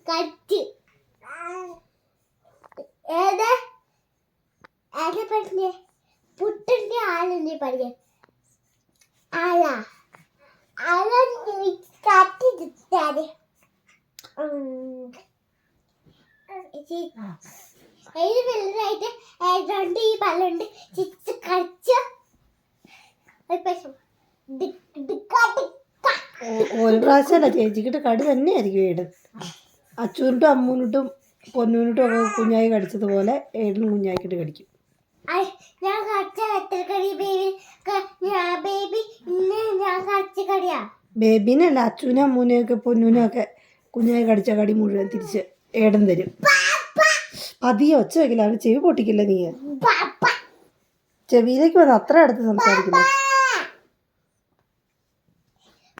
Cut ഏത് ഏത് പറഞ്ഞേ പുട്ടിന്റെ ആളെന്നെ പറഞ്ഞേ ആളാ ആളെ കറ്റ് തിട്ടാതെ ഏത് വെള്ളമായിട്ട് രണ്ട് ഈ ബലുണ്ട് ചിച്ച് കളിച്ച് ഒരു പ്രാവശ്യമല്ല ചേച്ചിക്കിട്ട് കടി തന്നെയായിരിക്കും ഏടൻ. അച്ചൂരിട്ടും അമ്മൂനിട്ടും പൊന്നൂനിട്ടും ഒക്കെ കുഞ്ഞായി കടിച്ചതുപോലെ ഏടൻ കുഞ്ഞായിക്കിട്ട് കടിക്കും. ഞാൻ ബേബീനല്ല അച്ചൂനും അമ്മൂനും ഒക്കെ പൊന്നൂനും ഒക്കെ കുഞ്ഞായി കടിച്ച കടി മുഴുവൻ തിരിച്ച് ഏടൻ തരും. പതിയെ ഒച്ച വെക്കില്ല, അവന് ചെവി പൊട്ടിക്കില്ല. നീ ചെവിയിലേക്ക് വന്ന് അത്ര അടുത്ത് സംസാരിക്കുന്നു.